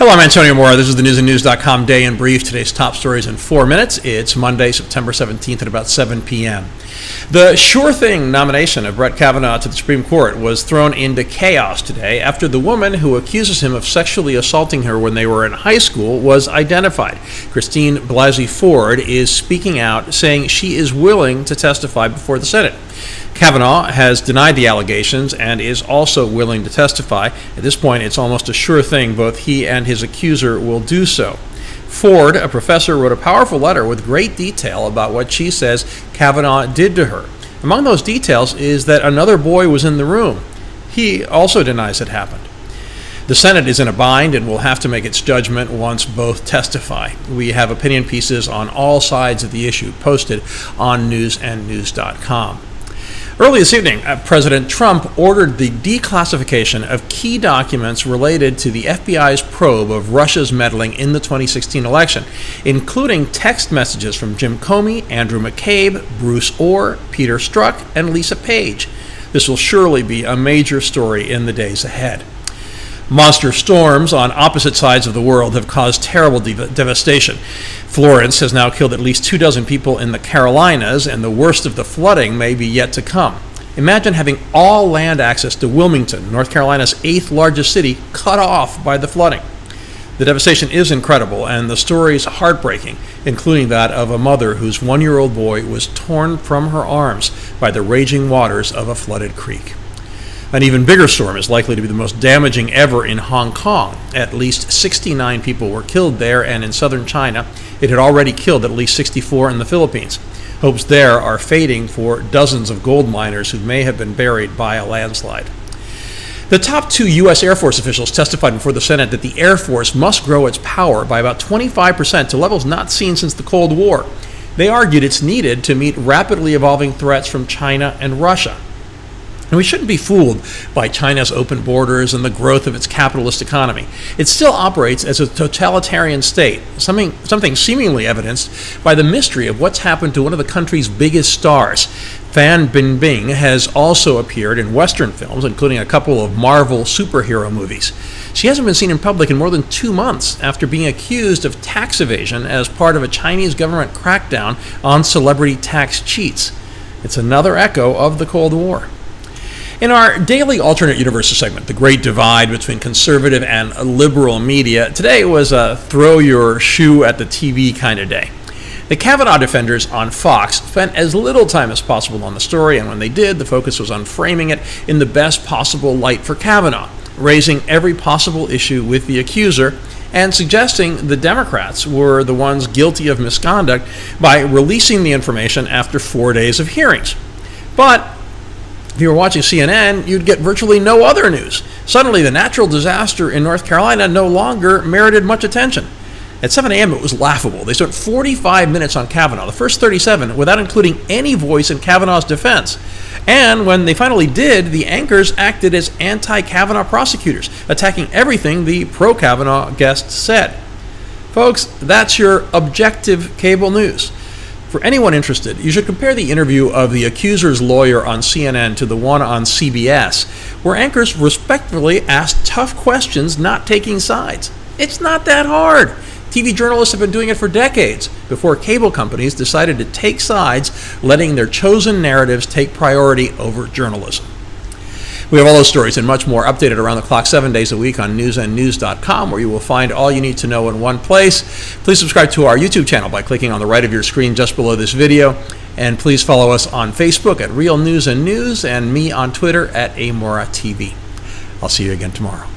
Hello, I'm Antonio Mora. This is the newsandnews.com Day in Brief. Today's top stories in 4 minutes. It's Monday, September 17th at about 7 p.m. The sure thing nomination of Brett Kavanaugh to the Supreme Court was thrown into chaos today after the woman who accuses him of sexually assaulting her when they were in high school was identified. Christine Blasey Ford is speaking out, saying she is willing to testify before the Senate. Kavanaugh has denied the allegations and is also willing to testify. At this point, it's almost a sure thing both he and his accuser will do so. Ford, a professor, wrote a powerful letter with great detail about what she says Kavanaugh did to her. Among those details is that another boy was in the room. He also denies it happened. The Senate is in a bind and will have to make its judgment once both testify. We have opinion pieces on all sides of the issue posted on newsandnews.com. Early this evening, President Trump ordered the declassification of key documents related to the FBI's probe of Russia's meddling in the 2016 election, including text messages from Jim Comey, Andrew McCabe, Bruce Ohr, Peter Strzok, and Lisa Page. This will surely be a major story in the days ahead. Monster storms on opposite sides of the world have caused terrible devastation. Florence has now killed at least 24 people in the Carolinas, and the worst of the flooding may be yet to come. Imagine having all land access to Wilmington, North Carolina's 8th largest city, cut off by the flooding. The devastation is incredible, and the stories heartbreaking, including that of a mother whose 1-year-old boy was torn from her arms by the raging waters of a flooded creek. An even bigger storm is likely to be the most damaging ever in Hong Kong. At least 69 people were killed there, and in southern China, it had already killed at least 64 in the Philippines. Hopes there are fading for dozens of gold miners who may have been buried by a landslide. The top 2 U.S. Air Force officials testified before the Senate that the Air Force must grow its power by about 25% to levels not seen since the Cold War. They argued it's needed to meet rapidly evolving threats from China and Russia. And we shouldn't be fooled by China's open borders and the growth of its capitalist economy. It still operates as a totalitarian state, something seemingly evidenced by the mystery of what's happened to one of the country's biggest stars. Fan Bingbing has also appeared in Western films, including a couple of Marvel superhero movies. She hasn't been seen in public in more than 2 months after being accused of tax evasion as part of a Chinese government crackdown on celebrity tax cheats. It's another echo of the Cold War. In our daily alternate universes segment, The Great Divide Between Conservative and Liberal Media, today was a throw your shoe at the TV kind of day. The Kavanaugh defenders on Fox spent as little time as possible on the story, and when they did, the focus was on framing it in the best possible light for Kavanaugh, raising every possible issue with the accuser, and suggesting the Democrats were the ones guilty of misconduct by releasing the information after 4 days of hearings. But if you were watching CNN, you'd get virtually no other news. Suddenly, the natural disaster in North Carolina no longer merited much attention. At 7 a.m., it was laughable. They spent 45 minutes on Kavanaugh, the first 37 without including any voice in Kavanaugh's defense. And when they finally did, the anchors acted as anti-Kavanaugh prosecutors, attacking everything the pro-Kavanaugh guests said. Folks, that's your objective cable news. For anyone interested, you should compare the interview of the accuser's lawyer on CNN to the one on CBS, where anchors respectfully asked tough questions, not taking sides. It's not that hard. TV journalists have been doing it for decades, before cable companies decided to take sides, letting their chosen narratives take priority over journalism. We have all those stories and much more updated around the clock 7 days a week on newsandnews.com, where you will find all you need to know in one place. Please subscribe to our YouTube channel by clicking on the right of your screen just below this video. And please follow us on Facebook at Real News and News, and me on Twitter at AMoraTV. I'll see you again tomorrow.